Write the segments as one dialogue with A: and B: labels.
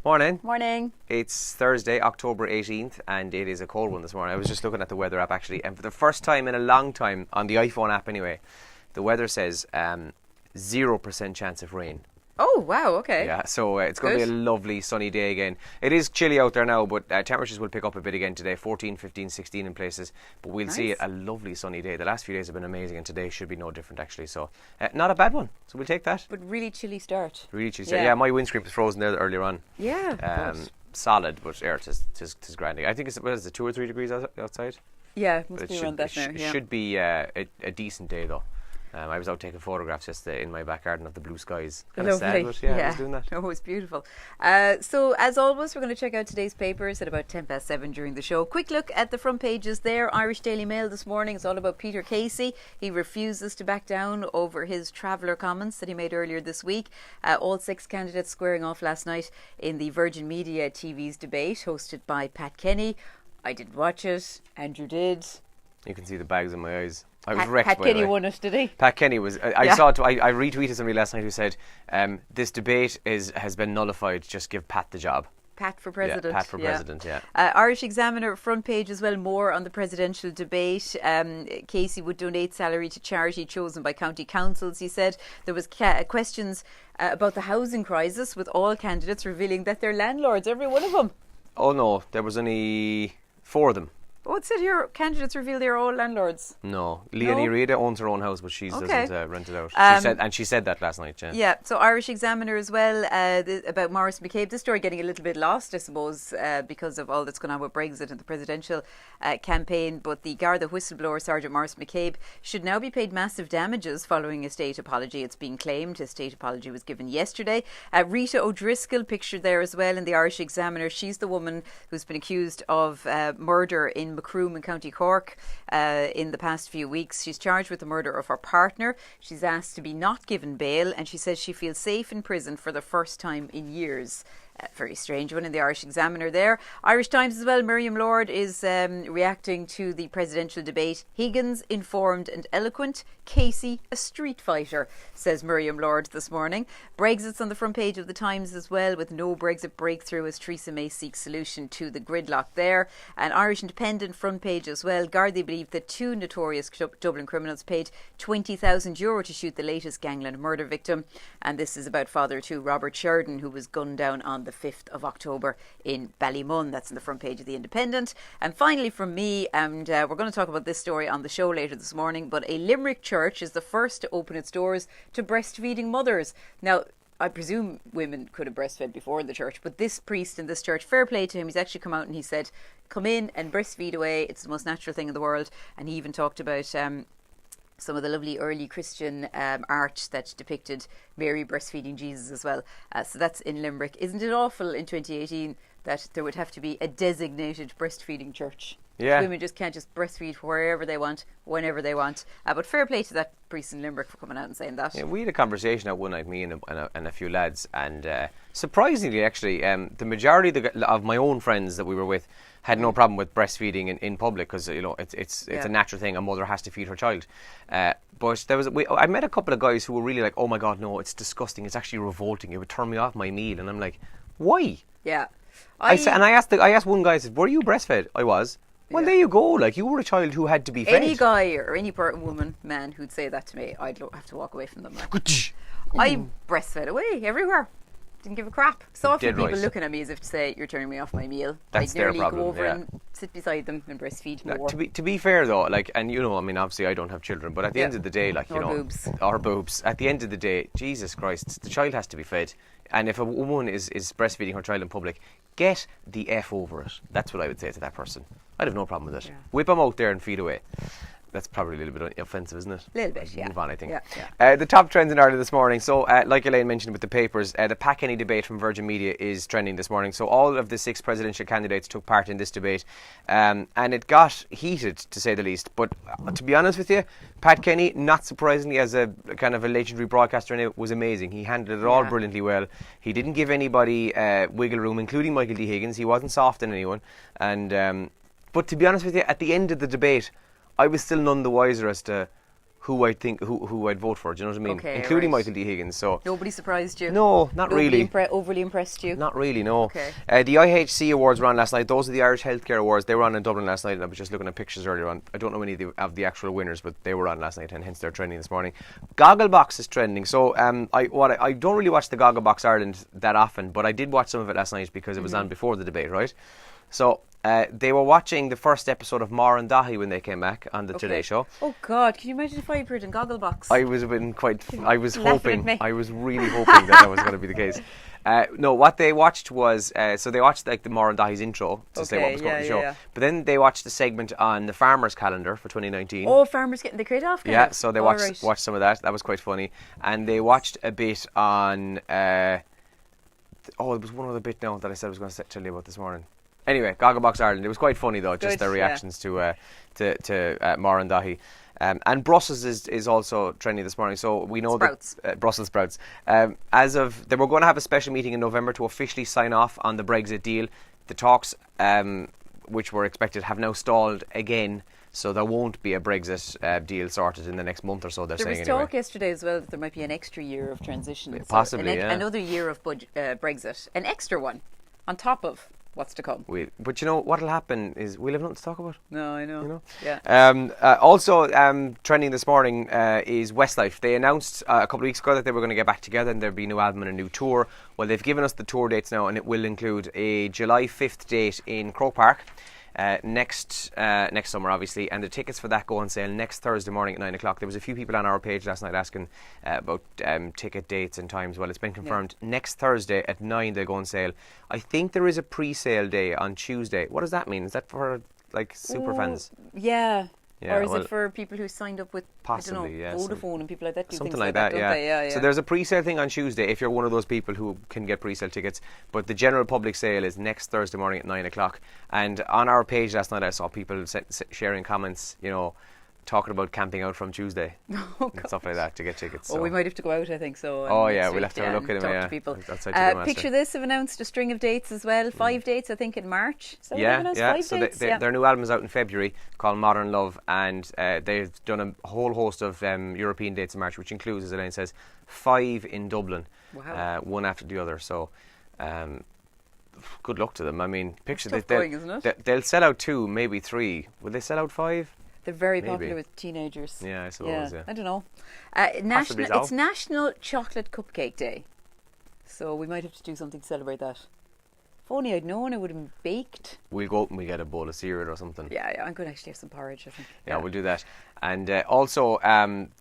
A: Morning.
B: Morning.
A: It's Thursday, October 18th, and it is a cold one this morning. I was just looking at the weather app actually, and for the first time in a long time, on the iPhone app anyway, the weather says 0% chance of rain.
B: Oh, wow, okay.
A: Yeah, so it's going to be a lovely sunny day again. It is chilly out there now, but temperatures will pick up a bit again today, 14, 15, 16 in places. But we'll see a lovely sunny day. The last few days have been amazing, and today should be no different actually. So not a bad one, so we'll take that.
B: But really chilly start.
A: Really chilly start. Yeah, my windscreen was frozen there earlier on.
B: Yeah,
A: solid, but tis grinding. I think it's 2 or 3 degrees outside.
B: Yeah, it must be around that now.
A: It should be a decent day though. I was out taking photographs yesterday in my back garden of the blue skies. Kind of sad, but I was doing that.
B: Oh, it's beautiful. So, as always, we're going to check out today's papers at about 7:10 during the show. Quick look at the front pages there. Irish Daily Mail this morning is all about Peter Casey. He refuses to back down over his traveller comments that he made earlier this week. All 6 candidates squaring off last night in the Virgin Media TV's debate hosted by Pat Kenny. I didn't watch it. Andrew did.
A: You can see the bags in my eyes. I was wrecked.
B: Pat Kenny won it, did he?
A: Pat Kenny was. I saw it. I retweeted somebody last night who said, "This debate has been nullified. Just give Pat the job."
B: Pat for president.
A: Yeah, Pat for president. Yeah.
B: Irish Examiner front page as well. More on the presidential debate. Casey would donate salary to charity chosen by county councils. He said there was questions about the housing crisis, with all candidates revealing that they're landlords, every one of them.
A: Oh no, there was only 4 of them.
B: Oh, it said here candidates reveal they're all landlords.
A: No, Leonie Rita owns her own house, but she doesn't rent it out. She said that last night.
B: Yeah. So Irish Examiner as well about Maurice McCabe. This story getting a little bit lost, I suppose, because of all that's going on with Brexit and the presidential campaign. But the Garda whistleblower Sergeant Maurice McCabe should now be paid massive damages following a state apology. It's being claimed his state apology was given yesterday. Rita O'Driscoll pictured there as well in the Irish Examiner. She's the woman who's been accused of murder in Macroom in County Cork in the past few weeks. She's charged with the murder of her partner. She's asked to be not given bail, and she says she feels safe in prison for the first time in years. Very strange one in the Irish Examiner there. Irish Times as well. Miriam Lord is reacting to the presidential debate. Higgins, informed and eloquent. Casey, a street fighter, says Miriam Lord this morning. Brexit's on the front page of the Times as well, with no Brexit breakthrough as Theresa May seeks solution to the gridlock there. And Irish Independent front page as well. Gardaí believe that 2 notorious Dublin criminals paid €20,000 to shoot the latest gangland murder victim. And this is about father to Robert Sheridan, who was gunned down on the 5th of October in Ballymun. That's on the front page of the Independent. And finally from me, and we're going to talk about this story on the show later this morning, but a Limerick church is the first to open its doors to breastfeeding mothers. Now, I presume women could have breastfed before in the church, but this priest in this church, fair play to him, he's actually come out and he said, come in and breastfeed away. It's the most natural thing in the world. And he even talked about some of the lovely early Christian art that depicted Mary breastfeeding Jesus as well. So that's in Limerick. Isn't it awful in 2018 that there would have to be a designated breastfeeding church?
A: Yeah.
B: Women just can't just breastfeed wherever they want, whenever they want. But fair play to that priest in Limerick for coming out and saying that.
A: Yeah, we had a conversation out one night, me and a few lads, and surprisingly, actually, the majority of my own friends that we were with had no problem with breastfeeding in public, because it's a natural thing. A mother has to feed her child. But I met a couple of guys who were really like, oh my God, no, it's disgusting. It's actually revolting. It would turn me off my meal. And I'm like, why?
B: Yeah.
A: I asked one guy, I said, were you breastfed? I was. Well, there you go. Like, you were a child who had to be fed.
B: Any guy or any woman, man who'd say that to me, I'd have to walk away from them. I breastfed away everywhere. Didn't give a crap. So often people looking at me as if to say, you're turning me off my meal.
A: That's
B: I'd nearly
A: their problem,
B: go over and sit beside them and breastfeed more.
A: To be fair though, like, and I mean, obviously I don't have children, but at the end of the day, like, our boobs. At the end of the day, Jesus Christ, the child has to be fed. And if a woman is breastfeeding her child in public, get the F over it. That's what I would say to that person. I'd have no problem with it. Yeah. Whip them out there and feed away. That's probably a little bit offensive, isn't it?
B: A little bit, yeah.
A: Move on, I think.
B: Yeah.
A: The top trends in Ireland this morning. So, like Elaine mentioned with the papers, the Pat Kenny debate from Virgin Media is trending this morning. So, all of the 6 presidential candidates took part in this debate. And it got heated, to say the least. But to be honest with you, Pat Kenny, not surprisingly, as a kind of a legendary broadcaster, was amazing. He handled it all brilliantly well. He didn't give anybody wiggle room, including Michael D. Higgins. He wasn't soft on anyone. And but to be honest with you, at the end of the debate, I was still none the wiser as to who I'd vote for. Do you know what I mean?
B: Okay,
A: including
B: right.
A: Michael D. Higgins. So
B: Nobody surprised you?
A: no, not really.
B: Overly impressed you?
A: Not really, no.
B: Okay.
A: The IHC awards were on last night. Those are the Irish Healthcare Awards. They were on in Dublin last night, and I was just looking at pictures earlier on. I don't know any of the actual winners, but they were on last night, and hence they're trending this morning. Gogglebox is trending. So I don't really watch the Gogglebox Ireland that often, but I did watch some of it last night because it was on before the debate, right? So they were watching the first episode of Mar and Dahi when they came back on the Today Show.
B: Oh God, can you imagine if I appeared in Gogglebox?
A: I was I was
B: Laughing at me.
A: hoping. I was really hoping that was going to be the case. No, what they watched was so they watched like the Mar and Dahi's intro to say what was going on the show.
B: Yeah.
A: But then they watched the segment on the Farmers Calendar for 2019.
B: Oh, farmers getting the crate off.
A: Yeah, so they watched some of that. That was quite funny, and they watched a bit on. There was one other bit now that I said I was going to tell you about this morning. Anyway, Gogglebox Ireland. It was quite funny though, just their reactions to Mar and Dahi. And Brussels is also trending this morning. So we know
B: Sprouts.
A: that Brussels sprouts. They were going to have a special meeting in November to officially sign off on the Brexit deal. The talks, which were expected, have now stalled again. So there won't be a Brexit deal sorted in the next month or so. There was
B: talk yesterday as well that there might be an extra year of transition.
A: Possibly,
B: another year of Brexit, an extra one on top of what's to come.
A: But you know what'll happen is we'll have nothing to talk about.
B: No, I know.
A: You know?
B: Yeah.
A: Also, trending this morning is Westlife. They announced a couple of weeks ago that they were going to get back together and there'd be a new album and a new tour. Well, they've given us the tour dates now, and it will include a July 5th date in Croke Park. Next summer, obviously, and the tickets for that go on sale next Thursday morning at 9 o'clock. There was a few people on our page last night asking about ticket dates and times. Well, it's been confirmed. Next Thursday at 9 they go on sale. I think there is a pre-sale day on Tuesday. What does that mean? Is that for like super fans?
B: Yeah.
A: Yeah,
B: or is it for people who signed up with
A: possibly,
B: Vodafone and people like that? Do
A: something
B: things
A: like that,
B: yeah.
A: So there's a pre-sale thing on Tuesday if you're one of those people who can get pre-sale tickets. But the general public sale is next Thursday morning at 9 o'clock. And on our page last night, I saw people sharing comments, talking about camping out from Tuesday and stuff like that to get tickets.
B: Oh, we might have to go out, I think so.
A: Oh yeah, we'll have to have a look at
B: talk
A: it.
B: To people.
A: Picture
B: this, have announced a string of dates as well. 5 dates, I think, in March. So
A: their new album is out in February called Modern Love, and they've done a whole host of European dates in March, which includes, as Elaine says, 5 in Dublin.
B: Wow.
A: One after the other. So good luck to them. I mean, picture
B: that. Isn't it?
A: They'll sell out 2, maybe 3. Will they sell out 5?
B: They're very popular with teenagers.
A: Yeah, I suppose, yeah.
B: I don't know. It's National Chocolate Cupcake Day. So we might have to do something to celebrate that. If only I'd known, I would have baked.
A: We'll go up and we get a bowl of cereal or something.
B: Yeah, I'm going to actually have some porridge, I think.
A: Yeah, we'll do that. And also,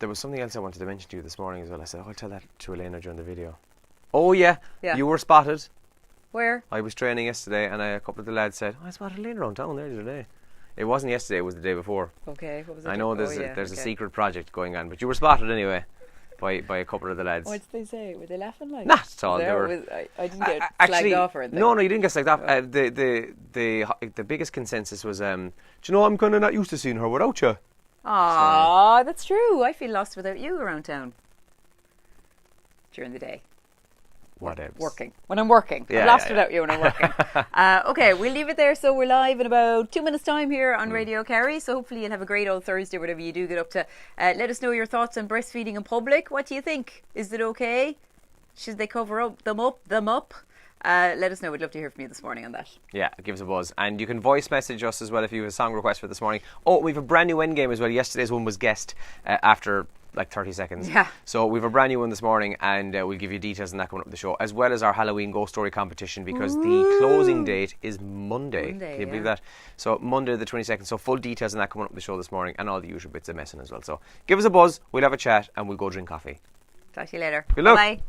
A: there was something else I wanted to mention to you this morning as well. I said, I'll tell that to Elena during the video. Oh, yeah. You were spotted.
B: Where?
A: I was training yesterday, and a couple of the lads said, I spotted Elena around town there the other day. It wasn't yesterday, it was the day before.
B: Okay, what was it?
A: I know there's a secret project going on, but you were spotted anyway by a couple of the lads.
B: What did they say? Were they laughing like?
A: Not at all.
B: I didn't get slagged off or anything.
A: No, you didn't get slagged off. The biggest consensus was, do you know, I'm kind of not used to seeing her without you.
B: Ah, that's true. I feel lost without you around town during the day. Working. When I'm working. I'm lost without you when I'm working. Okay, we'll leave it there. So we're live in about 2 minutes' time here on Radio Kerry. So hopefully you'll have a great old Thursday, whatever you do get up to. Let us know your thoughts on breastfeeding in public. What do you think? Is it okay? Should they cover them up? Let us know. We'd love to hear from you this morning on that. Yeah, give us a buzz. And you can voice message us as well if you have a song request for this morning. Oh, we have a brand new endgame as well. Yesterday's one was guessed after like 30 seconds. Yeah. So we have a brand new one this morning, and we'll give you details on that coming up the show, as well as our Halloween ghost story competition, because the closing date is Monday. Can you believe that? So Monday the 22nd. So full details on that coming up the show this morning, and all the usual bits of messing as well. So give us a buzz, we'll have a chat, and we'll go drink coffee. Talk to you later. Good luck. Bye.